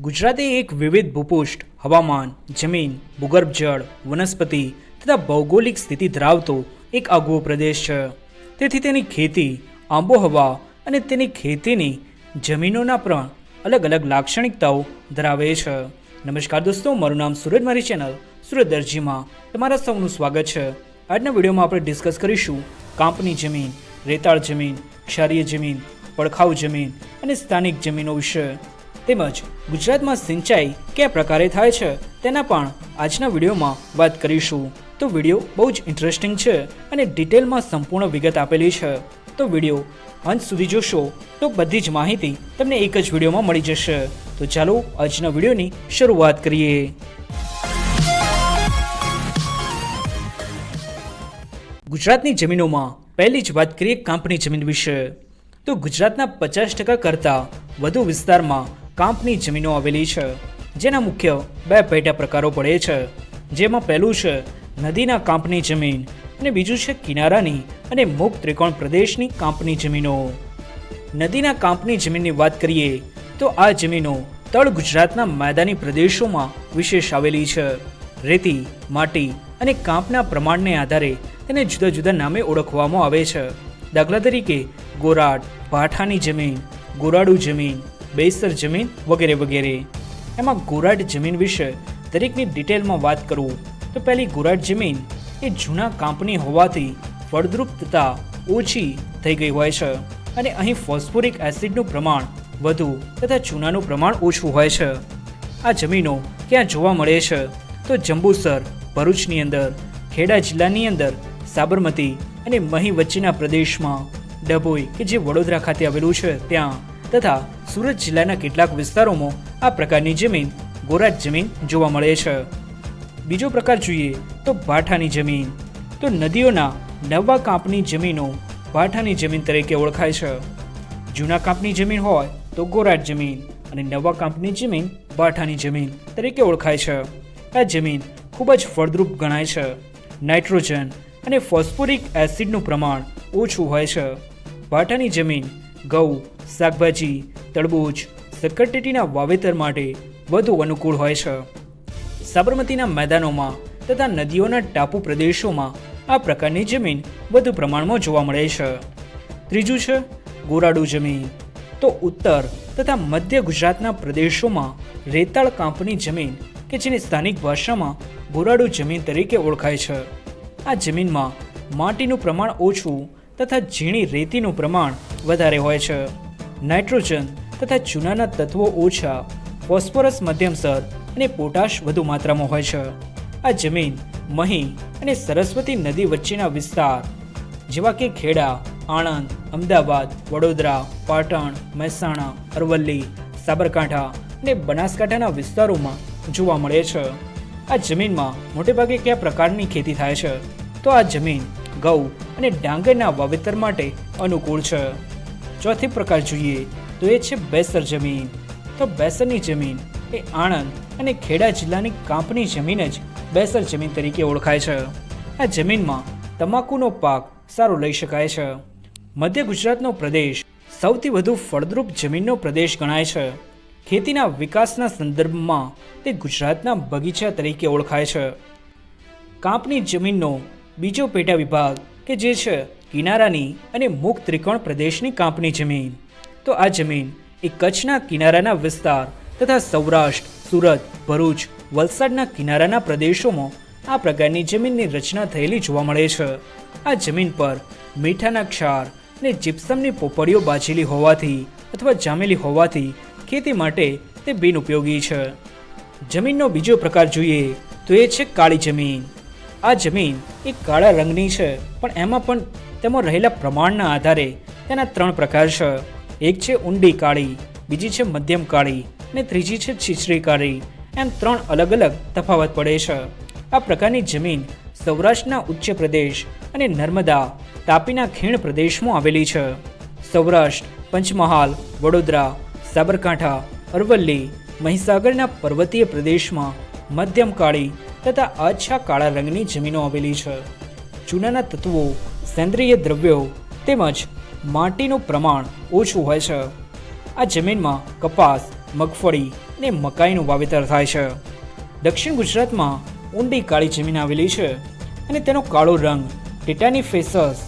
ગુજરાત એ એક વિવિધ ભૂપૃષ્ઠ, હવામાન, જમીન, ભૂગર્ભ જળ, વનસ્પતિ તથા ભૌગોલિક સ્થિતિ ધરાવતો એક આગવો પ્રદેશ છે. તેથી તેની ખેતી, આબોહવા અને તેની ખેતીની જમીનોના પણ અલગ અલગ લાક્ષણિકતાઓ ધરાવે છે. નમસ્કાર દોસ્તો, મારું નામ સુરજ, મારી ચેનલ સુરત દરજીમાં તમારા સૌનું સ્વાગત છે. આજના વિડીયોમાં આપણે ડિસ્કસ કરીશું કાંપની જમીન, રેતાળ જમીન, ક્ષારીય જમીન, પડખાઉ જમીન અને સ્થાનિક જમીનો વિશે, તેમજ ગુજરાતમાં સિંચાઈ કયા પ્રકારે થાય છે તેના પણ આજના વિડીયોમાં વાત કરીશું. તો વિડીયો બહુ જ ઇન્ટરેસ્ટિંગ છે અને ડિટેલમાં સંપૂર્ણ વિગત આપેલી છે. તો વિડીયો અંત સુધી જોશો તો બધી જ માહિતી તમને એક જ વિડીયોમાં મળી જશે. તો ચાલો આજના વિડીયોની શરૂઆત કરીએ. ગુજરાતની જમીનોમાં પહેલી જ વાત કરીએ કાંપની જમીન વિશે. તો ગુજરાતના 50% કરતાં વધુ વિસ્તારમાં કાંપની જમીનો આવેલી છે, જેના મુખ્ય બે પેટા પ્રકારો પડે છે. જેમાં પહેલું છે નદીના કાંપની જમીન અને બીજું છે કિનારાની અને મુક્ત ત્રિકોણ પ્રદેશની કાંપની જમીનો. નદીના કાંપની જમીનની વાત કરીએ તો આ જમીનો તળ ગુજરાતના મેદાની પ્રદેશોમાં વિશેષ આવેલી છે. રેતી, માટી અને કાંપના પ્રમાણને આધારે તેને જુદા જુદા નામે ઓળખવામાં આવે છે. દાખલા તરીકે ગોરાટ, ભાઠાની જમીન, ગોરાડુ જમીન, બેસર જમીન વગેરે વગેરે. એમાં ગોરાટ જમીન વિશે દરેકની ડિટેલમાં વાત કરું તો પહેલી ગોરાટ જમીન એ જૂના કાંપની હોવાથી ફળદ્રુપતા ઓછી થઈ ગઈ હોય છે અને અહીં ફોસ્ફોરિક એસિડનું પ્રમાણ વધુ તથા ચૂનાનું પ્રમાણ ઓછું હોય છે. આ જમીનો ક્યાં જોવા મળે છે તો જંબુસર, ભરૂચની અંદર, ખેડા જિલ્લાની અંદર, સાબરમતી અને મહી વચ્ચેના પ્રદેશમાં, ડભોઈ કે જે વડોદરા ખાતે આવેલું છે ત્યાં, તથા સુરત જિલ્લાના કેટલાક વિસ્તારોમાં આ પ્રકારની જમીન ગોરાટ જમીન જોવા મળે છે. બીજો પ્રકાર જોઈએ તો ભાઠાની જમીન. તો નદીઓના નવા કાંપની જમીનો ભાઠાની જમીન તરીકે ઓળખાય છે. જૂના કાંપની જમીન હોય તો ગોરાટ જમીન અને નવા કાંપની જમીન ભાઠાની જમીન તરીકે ઓળખાય છે. આ જમીન ખૂબ જ ફળદ્રુપ ગણાય છે. નાઇટ્રોજન અને ફોસ્ફોરિક એસિડનું પ્રમાણ ઓછું હોય છે. ભાઠાની જમીન ઘઉં, શાકભાજી, તરબૂચ, શક્કરટેટીના વાવેતર માટે વધુ અનુકૂળ હોય છે. સાબરમતીના મેદાનોમાં તથા નદીઓના ટાપુ પ્રદેશોમાં આ પ્રકારની જમીન વધુ પ્રમાણમાં જોવા મળે છે. ત્રીજું છે ગોરાડુ જમીન. તો ઉત્તર તથા મધ્ય ગુજરાતના પ્રદેશોમાં રેતાળ કાંપની જમીન કે જેની સ્થાનિક ભાષામાં ગોરાડુ જમીન તરીકે ઓળખાય છે. આ જમીનમાં માટીનું પ્રમાણ ઓછું તથા ઝીણી રેતીનું પ્રમાણ વધારે હોય છે. નાઇટ્રોજન તથા ચૂનાના તત્વો ઓછા, ફોસ્ફરસ મધ્યમસર અને પોટાશ વધુ માત્રામાં હોય છે. આ જમીન મહી અને સરસ્વતી નદી વચ્ચેના વિસ્તાર જેવા કે ખેડા, આણંદ, અમદાવાદ, વડોદરા, પાટણ, મહેસાણા, અરવલ્લી, સાબરકાંઠા અને બનાસકાંઠાના વિસ્તારોમાં જોવા મળે છે. આ જમીનમાં મોટેભાગે કયા પ્રકારની ખેતી થાય છે તો આ જમીન ઘઉં અને ડાંગરના વાવેતર માટે અનુકૂળ છે. ચોથી પ્રકાર જોઈએ તો એ છે બેસર જમીન. તો બેસરની જમીન એ આણંદ અને ખેડા જિલ્લાની કાંપની જમીન જ બેસર જમીન તરીકે ઓળખાય છે. આ જમીનમાં તમાકુનો પાક સારો લઈ શકાય છે. મધ્ય ગુજરાતનો પ્રદેશ સૌથી વધુ ફળદ્રુપ જમીનનો પ્રદેશ ગણાય છે. ખેતીના વિકાસના સંદર્ભમાં તે ગુજરાતના બગીચા તરીકે ઓળખાય છે. કાંપની જમીનનો બીજો પેટા વિભાગ કે જે છે કિનારાની અને મુક્ત ત્રિકોણ પ્રદેશની કાંપની જમીન. તો આ જમીન એ કચ્છના કિનારાના વિસ્તાર તથા સૌરાષ્ટ્ર, સુરત, ભરૂચ, વલસાડના કિનારાના પ્રદેશોમાં આ પ્રકારની જમીનની રચના થયેલી જોવા મળે છે. આ જમીન પર મીઠાના ક્ષાર અને જીપ્સમની પોપડીઓ બાજેલી હોવાથી અથવા જામેલી હોવાથી ખેતી માટે તે બિનઉપયોગી છે. જમીનનો બીજો પ્રકાર જોઈએ તો એ છે કાળી જમીન. આ જમીન એ કાળા રંગની છે, પણ એમાં પણ તેમાં રહેલા પ્રમાણના આધારે તેના 3 પ્રકાર છે. એક છે ઊંડી કાળી, બીજી છે મધ્યમ કાળી અને ત્રીજી છે છીછરી કાળી. એમ 3 અલગ અલગ તફાવત પડે છે. આ પ્રકારની જમીન સૌરાષ્ટ્રના ઉચ્ચ પ્રદેશ અને નર્મદા, તાપીના ખીણ પ્રદેશમાં આવેલી છે. સૌરાષ્ટ્ર, પંચમહાલ, વડોદરા, સાબરકાંઠા, અરવલ્લી, મહીસાગરના પર્વતીય પ્રદેશમાં મધ્યમ કાળી તથા આછા કાળા રંગની જમીનો આવેલી છે. ચૂનાના તત્વો, સેન્દ્રિય દ્રવ્યો તેમજ માટીનું પ્રમાણ ઓછું હોય છે. આ જમીનમાં કપાસ, મગફળી અને મકાઈનું વાવેતર થાય છે. દક્ષિણ ગુજરાતમાં ઊંડી કાળી જમીન આવેલી છે અને તેનો કાળો રંગ ટિટાનિફેરસ,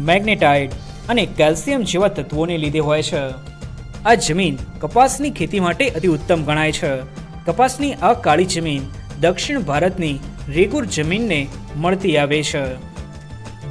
મેગ્નેટાઇટ અને કેલ્શિયમ જેવા તત્વોને લીધે હોય છે. આ જમીન કપાસની ખેતી માટે અતિ ઉત્તમ ગણાય છે. કપાસની આ કાળી જમીન દક્ષિણ ભારતની રેગુર જમીનને મળતી આવે છે.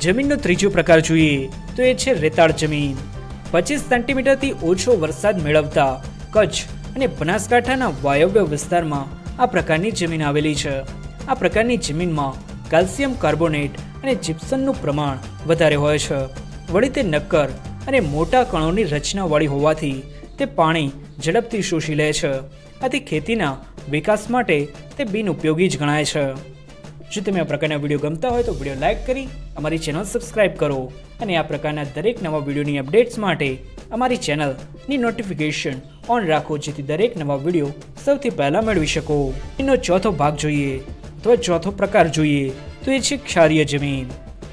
જમીનનો ત્રીજો પ્રકાર જોઈએ તો એ છે રેતાળ જમીન. 25 સેન્ટીમીટરથી ઓછો વરસાદ મેળવતા કચ્છ અને બનાસકાંઠાના વાયવ્ય વિસ્તારમાં આ પ્રકારની જમીન આવેલી છે. આ પ્રકારની જમીનમાં કેલ્શિયમ કાર્બોનેટ અને જીપ્સમનું પ્રમાણ વધારે હોય છે. વળી તે નક્કર અને મોટા કણોની રચનાવાળી હોવાથી તે પાણી ઝડપથી શોષી લે છે. આથી ખેતીના વિકાસ માટે તે બિનઉપયોગી જ ગણાય છે. જો તમે આ પ્રકારના વિડીયો ગમતા હોય તો વિડીયો લાઇક કરી અમારી ચેનલ સબસ્ક્રાઇબ કરો અને આ પ્રકારના દરેક નવા વિડીયોની અપડેટ્સ માટે અમારી ચેનલની નોટિફિકેશન ઓન રાખો, જેથી દરેક નવા વિડીયો સૌથી પહેલા મેળવી શકો. એનો ચોથો ભાગ જોઈએ તો ચોથો પ્રકાર જોઈએ તો એ છે ક્ષારીય જમીન.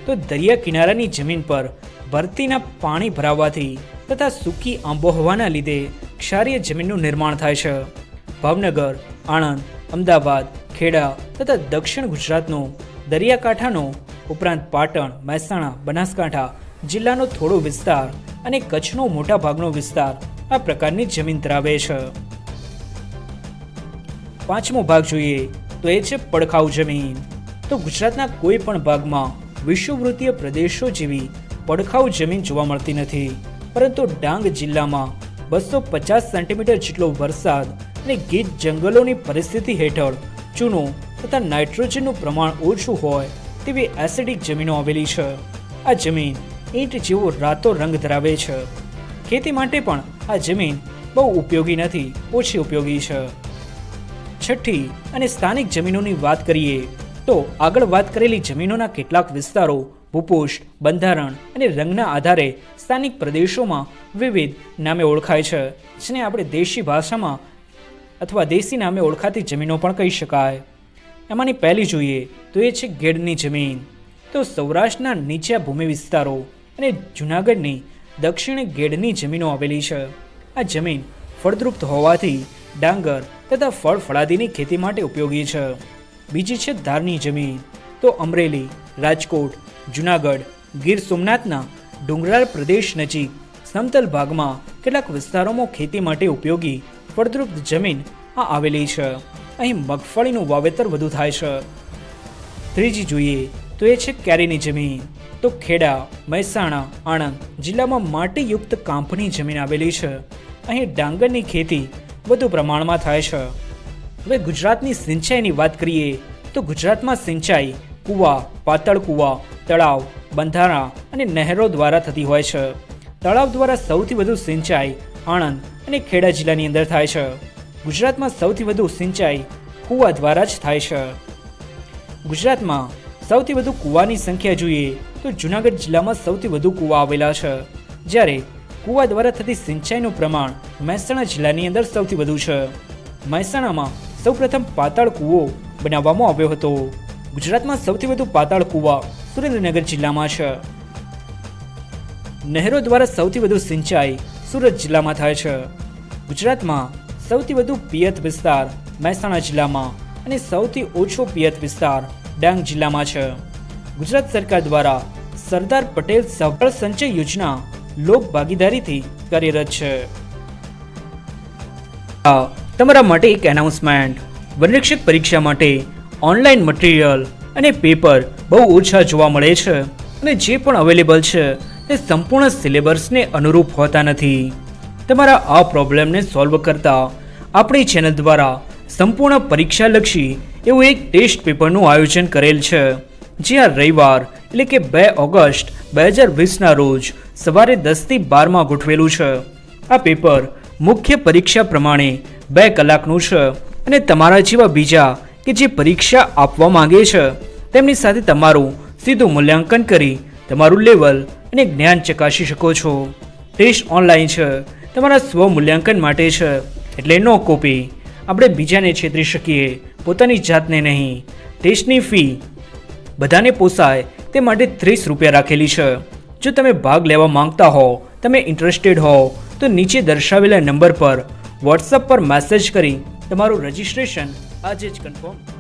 તો દરિયા કિનારાની જમીન પર ભરતીના પાણી ભરાવાથી તથા સૂકી આબોહવાના લીધે ક્ષારીય જમીનનું નિર્માણ થાય છે. ભાવનગર, આણંદ, અમદાવાદ, ખેડા તથા દક્ષિણ ગુજરાતનો દરિયાકાંઠાનો ઉપરાંત પાટણ, મહેસાણા, બનાસકાંઠા જિલ્લાનો થોડો વિસ્તાર અને કચ્છનો મોટા ભાગનો વિસ્તાર આ પ્રકારની જમીન ધરાવે છે. પાંચમો ભાગ જોઈએ તો એ છે પડખાઉ જમીન. તો ગુજરાતના કોઈ પણ ભાગમાં વિષુવવૃત્તીય પ્રદેશો જેવી પડખાઉ જમીન જોવા મળતી નથી, પરંતુ ડાંગ જિલ્લામાં 250 સેન્ટીમીટર જેટલો વરસાદ અને ગીચ જંગલોની પરિસ્થિતિ હેઠળ ચૂનો તથા નાઇટ્રોજનનું પ્રમાણ ઓછું હોય તેવી એસિડિક જમીનો આવેલી છે. આ જમીન ઈંટ જેવો રાતો રંગ ધરાવે છે. ખેતી માટે પણ આ જમીન બહુ ઉપયોગી નથી, ઓછી ઉપયોગી છે. છઠ્ઠી અને સ્થાનિક જમીનોની વાત કરીએ તો આગળ વાત કરેલી જમીનોના કેટલાક વિસ્તારો ભૂપુષ્ઠ, બંધારણ અને રંગના આધારે સ્થાનિક પ્રદેશોમાં વિવિધ નામે ઓળખાય છે, જેને આપણે દેશી ભાષામાં અથવા દેશી નામે ઓળખાતી જમીનો પણ કહી શકાય. એમાંની પહેલી જોઈએ તો એ છે ગેડની જમીન. તો સૌરાષ્ટ્રના નીચા ભૂમિ વિસ્તારો અને જૂનાગઢની દક્ષિણે ગેડની જમીનો આવેલી છે. આ જમીન ફળદ્રુપ હોવાથી ડાંગર તથા ફળફળાદીની ખેતી માટે ઉપયોગી છે. બીજી છે ધારની જમીન. તો અમરેલી, રાજકોટ, જૂનાગઢ, ગીર સોમનાથના ડુંગરાળ પ્રદેશ નજીક સમતલ ભાગમાં કેટલાક વિસ્તારોમાં ખેતી માટે ઉપયોગી ફળદ્રુપ જમીન આ આવેલી છે. અહીં મગફળીનું વાવેતર વધુ થાય છે. ત્રીજી જોઈએ તો એ છે કેરીની જમીન. તો ખેડા, મહેસાણા, આણંદ જિલ્લામાં માટીયુક્ત કાંપની જમીન આવેલી છે. અહીં ડાંગરની ખેતી વધુ પ્રમાણમાં થાય છે. હવે ગુજરાતની સિંચાઈની વાત કરીએ તો ગુજરાતમાં સિંચાઈ કૂવા, પાતળ કૂવા, તળાવ, બંધારા અને નહેરો દ્વારા થતી હોય છે. તળાવ દ્વારા સૌથી વધુ સિંચાઈ આણંદ અને ખેડા જિલ્લાની અંદર થાય છે. ગુજરાતમાં સૌથી વધુ સિંચાઈ કૂવા દ્વારા જ થાય છે. ગુજરાતમાં સૌથી વધુ કૂવાની સંખ્યા જોઈએ તો જૂનાગઢ જિલ્લામાં સૌથી વધુ કૂવા આવેલા છે, જ્યારે કૂવા દ્વારા થતી સિંચાઈનું પ્રમાણ મહેસાણા જિલ્લાની અંદર સૌથી વધુ છે. મહેસાણામાં સૌપ્રથમ પાતાળ કૂવો બનાવવામાં આવ્યો હતો. ગુજરાતમાં સૌથી વધુ પાતાળ કૂવા સુરેન્દ્રનગર જિલ્લામાં છે. નહેરો દ્વારા સૌથી વધુ સિંચાઈ સુરત જિલ્લામાં થાય છે. ગુજરાતમાં સૌથી વધુ પિયત વિસ્તાર મહેસાણા જિલ્લામાં અને સૌથી ઓછો પિયત વિસ્તાર ડાંગ જિલ્લામાં છે. ગુજરાત સરકાર દ્વારા સરદાર પટેલ સફળ સંચય યોજના લોક ભાગીદારીથી કાર્યરત છે. તમારા માટે એક એનાઉન્સમેન્ટ. વનરક્ષક પરીક્ષા માટે ઓનલાઈન મટીરિયલ અને પેપર બહુ ઓછા જોવા મળે છે અને જે પણ અવેલેબલ છે તે સંપૂર્ણ સિલેબસને અનુરૂપ હોતા નથી. તમારા આ પ્રોબ્લેમને સોલ્વ કરતા આપણી ચેનલ દ્વારા સંપૂર્ણ પરીક્ષાલક્ષી એવું એક ટેસ્ટ પેપરનું આયોજન કરેલ છે, જે આ રવિવાર એટલે કે 2 ઓગસ્ટ 2020ના રોજ સવારે 10 થી 12માં ગોઠવેલું છે. આ પેપર મુખ્ય પરીક્ષા પ્રમાણે 2 કલાકનું છે અને તમારા જેવા બીજા કે જે પરીક્ષા આપવા માંગે છે તેમની સાથે તમારું સીધું મૂલ્યાંકન કરી તમારું લેવલ અને જ્ઞાન ચકાસી શકો છો. ટેસ્ટ ઓનલાઈન છે, તમારા સ્વ મૂલ્યાંકન માટે છે, એટલે નો કોપી. આપણે બીજાને છેતરી શકીએ, પોતાની જાતને નહીં. ટેસ્ટની ફી બધાને પોસાય તે માટે 30 રૂપિયા રાખેલી છે. જો તમે ભાગ લેવા માંગતા હો તમે ઇન્ટરેસ્ટેડ હો તો નીચે દર્શાવેલા નંબર પર વોટ્સઅપ પર મેસેજ કરી તમારું રજિસ્ટ્રેશન આજે જ કન્ફર્મ